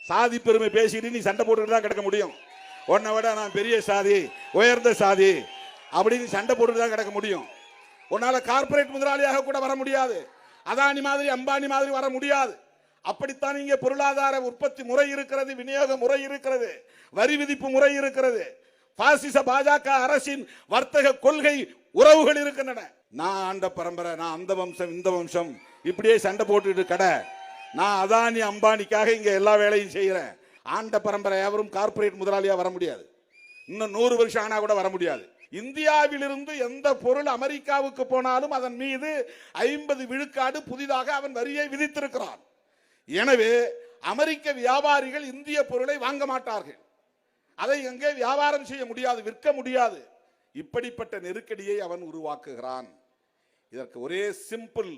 சாதி பெருமை பேசிட்டு நீ சண்டை போட்டுக்கிட்டு தான் கிடக்க முடியும். உன்னை விட நான் பெரிய சாதி, உயர்ந்த சாதி அப்படின்னு சண்டை போட்டுட்டு தான் கிடக்க முடியும். உன்னால கார்பரேட் முதலாளியாக கூட வர முடியாது. அதானி மாதிரி அம்பானி மாதிரி வர முடியாது. அப்படித்தான் இங்கே பொருளாதார உற்பத்தி முறை இருக்கிறது, விநியோக முறை இருக்கிறது, வரி விதிப்பு முறை இருக்கிறது, பாசிச பாஜக அரசின் வர்த்தக கொள்கை உறவுகள் இருக்கின்றன. நான் ஆண்ட பரம்பரை, நான் அந்த வம்சம் இந்த வம்சம் இப்படியே சண்டை போட்டுட்டு கடை. நான் அதானி அம்பானிக்காக இங்க எல்லா வேலையும் செய்யறேன். ஆண்ட பரம்பரை எவரும் கார்பரேட் முதலாளியா வர முடியாது. இன்னும் 100 வருஷம் ஆனா கூட வர முடியாது. இந்தியாவிலிருந்து எந்த பொருள் அமெரிக்காவுக்கு போனாலும் அதன் மீது 50 விழுக்காடு புதிதாக அவன் வரியை விதித்திருக்கிறான். எனவே அமெரிக்க வியாபாரிகள் இந்திய பொருளை வாங்க மாட்டார்கள். அதை எங்கே வியாபாரம் செய்ய முடியாது, விற்க முடியாது. இப்படிப்பட்ட நெருக்கடியை அவன் உருவாக்குகிறான். இதற்கு ஒரே சிம்பிள்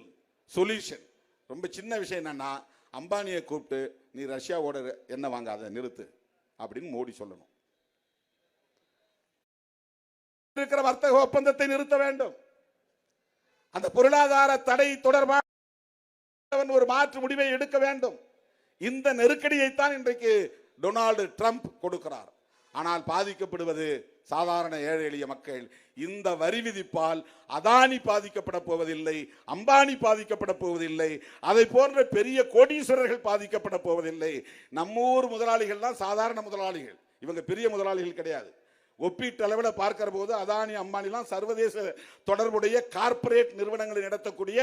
சொல்யூஷன், ரொம்ப சின்ன விஷயம் என்னன்னா, அம்பானியை கூப்பிட்டு நீ ரஷ்யாவோட என்ன வாங்காத நிறுத்து அப்படின்னு மோடி சொல்லணும். இருக்கிற வர்த்தக ஒப்பந்தத்தை நிறுத்த வேண்டும். அந்த பொருளாதார தடை தொடர்பாக ஒரு மாற்று முடிவை எடுக்க வேண்டும். இந்த நெருக்கடியைத்தான் இன்றைக்கு டொனால்டு ட்ரம்ப் கொடுக்கிறார். ஆனால் பாதிக்கப்படுவது சாதாரண ஏழை எளிய மக்கள். இந்த வரி விதிப்பால் அதானி பாதிக்கப்பட போவதில்லை, அம்பானி பாதிக்கப்பட போவதில்லை, அதை போன்ற பெரிய கோடீஸ்வரர்கள் பாதிக்கப்பட போவதில்லை. நம்மூர் முதலாளிகள் தான் சாதாரண முதலாளிகள், இவங்க பெரிய முதலாளிகள் கிடையாது. ஒப்பீட்டளவில் பார்க்கிற போது அதானி அம்பானிலாம் சர்வதேச தொடர்புடைய கார்பரேட் நிறுவனங்களை நடத்தக்கூடிய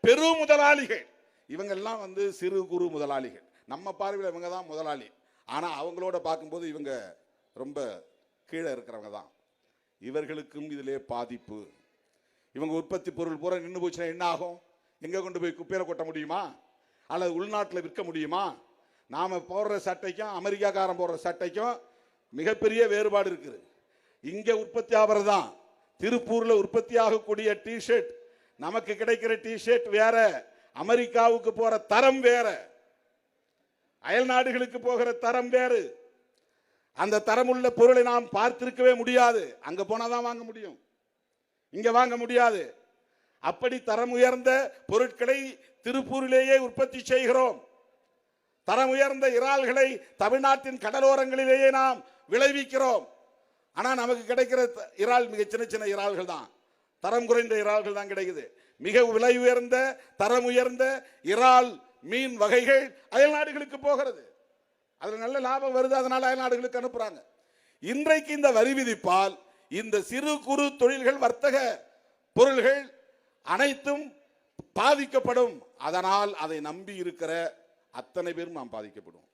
பெரு முதலாளிகள். இவங்கெல்லாம் சிறு குறு முதலாளிகள். நம்ம பார்வையில் இவங்க தான் முதலாளி. ஆனால் அவங்களோட பார்க்கும்போது இவங்க ரொம்ப கீழே இருக்கிறவங்க தான். இவர்களுக்கும் இதிலே பாதிப்பு. இவங்க உற்பத்தி பொருள் பூரா நின்று போச்சுன்னா என்ன ஆகும்? எங்கே கொண்டு போய் குப்பையில கொட்ட முடியுமா? அல்லது உள்நாட்டில் விற்க முடியுமா? நாம் போடுற சட்டைக்கும் அமெரிக்காக்காரன் போடுற சட்டைக்கும் மிகப்பெரிய வேறுபாடு இருக்குது. இங்கே உற்பத்தி ஆகிறது தான். திருப்பூரில் உற்பத்தி ஆகக்கூடிய டிஷர்ட், நமக்கு கிடைக்கிற டிஷர்ட் வேற, அமெரிக்காவுக்கு போகிற தரம் வேற, அயல் நாடுகளுக்கு போகிற தரம் வேறு. அந்த தரமுள்ள பொருளை நாம் பார்த்திருக்கவே முடியாது. அங்க போனாதான் வாங்க முடியும், இங்க வாங்க முடியாது. அப்படி தரம் உயர்ந்த பொருட்களை திருப்பூரிலேயே உற்பத்தி செய்கிறோம். தரம் உயர்ந்த இறால்களை தமிழ்நாட்டின் கடலோரங்களிலேயே நாம் விளைவிக்கிறோம். ஆனா நமக்கு கிடைக்கிற இறால் மிக சின்ன சின்ன இறால்கள் தான், தரம் குறைந்த இறால்கள் தான் கிடைக்குது. மிக விலை உயர்ந்த தரம் உயர்ந்த இறால் மீன் வகைகள் அயல் நாடுகளுக்கு போகிறது. அதுல நல்ல லாபம் வருது, அதனால அயல் நாடுகளுக்கு அனுப்புறாங்க. இன்றைக்கு இந்த வரி விதிப்பால் இந்த சிறு குறு தொழில்கள், வர்த்தக பொருள்கள் அனைத்தும் பாதிக்கப்படும். அதனால் அதை நம்பி இருக்கிற அத்தனை பேரும் நாம் பாதிக்கப்படுவோம்.